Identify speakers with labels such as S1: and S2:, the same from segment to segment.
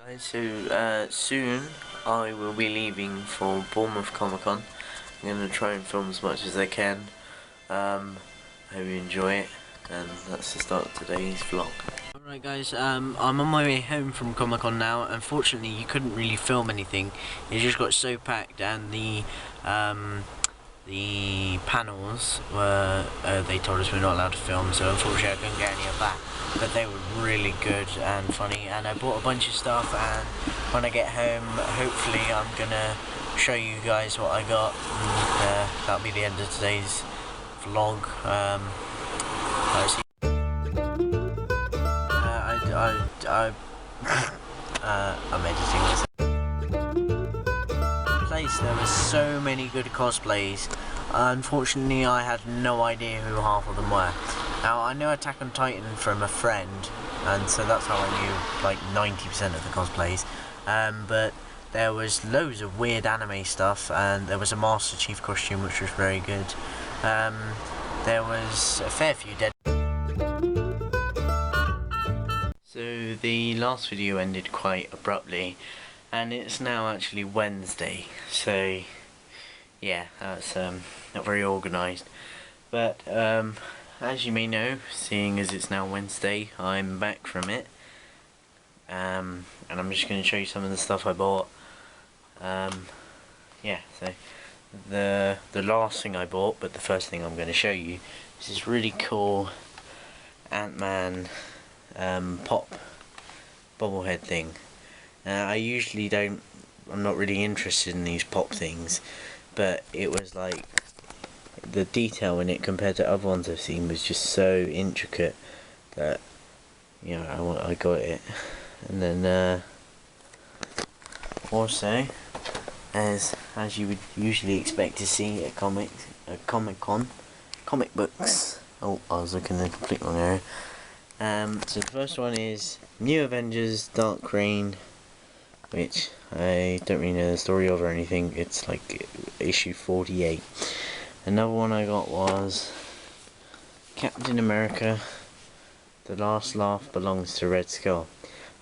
S1: Guys, so soon I will be leaving for Bournemouth Comic Con. I'm going to try and film as much as I can. I hope you enjoy it, and that's the start of today's vlog. Alright guys, I'm on my way home from Comic Con now. Unfortunately you couldn't really film anything, it just got so packed, and the panels were, they told us we're not allowed to film, so unfortunately I couldn't get any of that. But they were really good and funny, and I bought a bunch of stuff, and when I get home hopefully I'm gonna show you guys what I got, and that'll be the end of today's vlog. I'm editing this. There were so many good cosplays. Unfortunately I had no idea who half of them were. Now I know Attack on Titan from a friend, and so that's how I knew like 90% of the cosplays, but there was loads of weird anime stuff, and there was a Master Chief costume which was very good. There was a fair few dead. So the last video ended quite abruptly, and it's now actually Wednesday, so yeah, that's not very organised, but as you may know, seeing as it's now Wednesday, I'm back from it, and I'm just going to show you some of the stuff I bought. Yeah, so the last thing I bought, but the first thing I'm going to show you, is this really cool Ant-Man pop bobblehead thing. I usually I'm not really interested in these pop things, but it was like, the detail in it compared to other ones I've seen was just so intricate that, you know, I got it. And then also, as you would usually expect to see at Comic Con, comic books. Oh, I was looking in the complete wrong area. So the first one is New Avengers Dark Reign, which I don't really know the story of or anything. It's like issue 48. Another one I got was Captain America, The Last Laugh Belongs to Red Skull.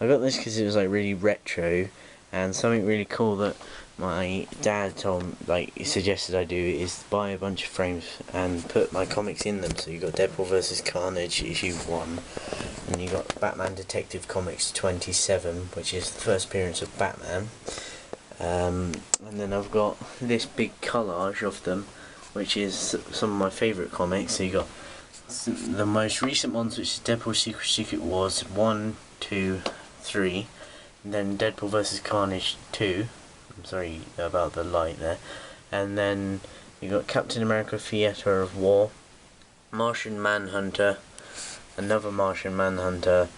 S1: I got this because it was like really retro, and something really cool that my dad suggested I do is buy a bunch of frames and put my comics in them. So you got Deadpool vs Carnage issue 1, and you got Batman Detective Comics 27, which is the first appearance of Batman, and then I've got this big collage of them, which is some of my favourite comics. So you got the most recent ones, which is Deadpool Secret Wars 1, 2, 3, and then Deadpool vs Carnage 2. I'm sorry about the light there. And then you got Captain America Theatre of War, Martian Manhunter, another Martian Manhunter,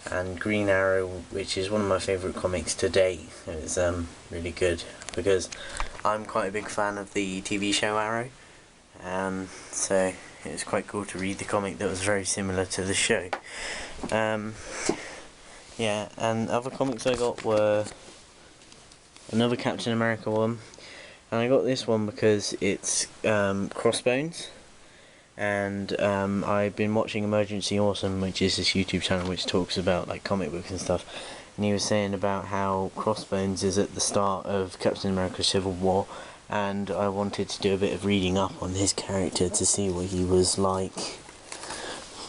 S1: and Green Arrow, which is one of my favourite comics to date. It's really good because I'm quite a big fan of the TV show Arrow. So it was quite cool to read the comic that was very similar to the show. Yeah, and other comics I got were another Captain America one, and I got this one because it's Crossbones, and I've been watching Emergency Awesome, which is this YouTube channel which talks about like comic books and stuff, and he was saying about how Crossbones is at the start of Captain America Civil War, and I wanted to do a bit of reading up on his character to see what he was like.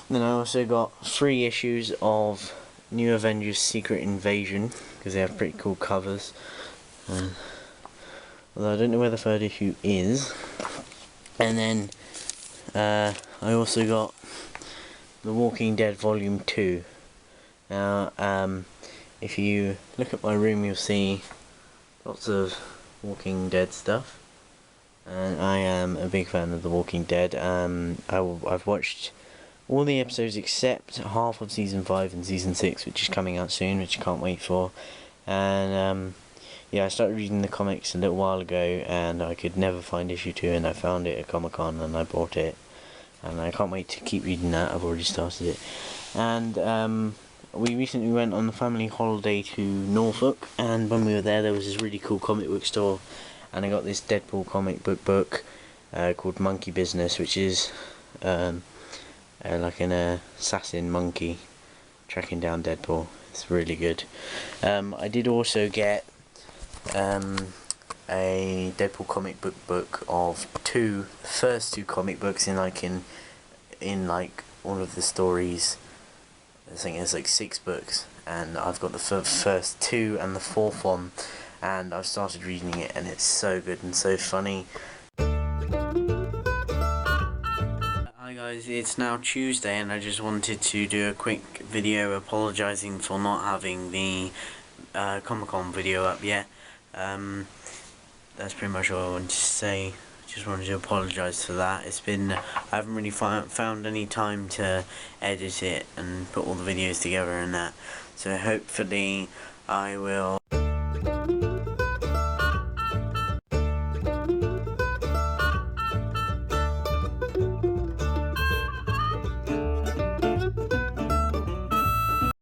S1: Then I also got 3 issues of New Avengers Secret Invasion, because they have pretty cool covers, although I don't know where the 3rd issue is. And then I also got The Walking Dead Volume 2. Now if you look at my room, you'll see lots of Walking Dead stuff, and I am a big fan of The Walking Dead. I've watched all the episodes except half of season 5 and season 6, which is coming out soon, which I can't wait for. And yeah, I started reading the comics a little while ago, and I could never find issue 2, and I found it at Comic Con and I bought it, and I can't wait to keep reading that. I've already started it. And we recently went on a family holiday to Norfolk, and when we were there was this really cool comic book store, and I got this Deadpool comic book called Monkey Business, which is like an assassin monkey tracking down Deadpool. It's really good. I did also get a Deadpool comic book of the first two comic books in like all of the stories. I think there's like 6 books, and I've got the first 2 and the 4th one, and I've started reading it, and it's so good and so funny. Hi guys, it's now Tuesday, and I just wanted to do a quick video apologising for not having the Comic-Con video up yet. That's pretty much all I wanted to say. Just wanted to apologise for that. I haven't really found any time to edit it and put all the videos together and that. So hopefully I will